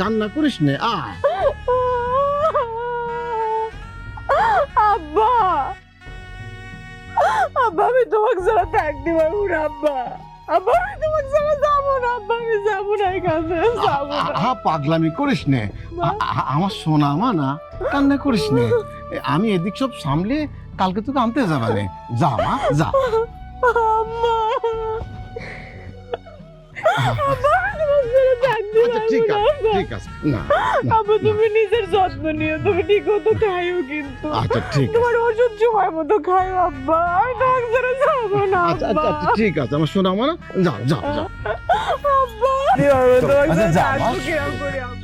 কান্না করিস নে, আয়। আব্বা আব্বা আমি তোমাকে ছাড়া থাকতে পারবো না আব্বা। আব্বা আমি তোমাকে ছাড়া যাবো না আব্বা, আমি যাবো না এখানে, যাবো না। পাগলামি করিস নে, আমার সোনা মা না, কান্না করিস নে। আমি এদিক সব সামলে কালকে তোকে আনতে যাবানে। যা মা, যা। আম্মা আব্বা আমি তোমাকে ছাড়া থাকতে আচ্ছা ঠিক আছে, পারবো না আব্বা। ঠিক আছে, না আব্বা তুমি নিজের যত্ন নিও, তুমি ঠিক মতো খাইও কিন্তু। আচ্ছা ঠিক আছে, তোমার ওষুধ সময় মতো খাইও আব্বা, আমি তোমাকে ছাড়া যাবো না আচ্ছা আব্বা। আচ্ছা ঠিক আছে আমার সোনা মা না, যাও যাও যাও। আব্বা তোমাকে আচ্ছা, ছাড়া যা, মা। থাকবো কিরম করে আব্বা?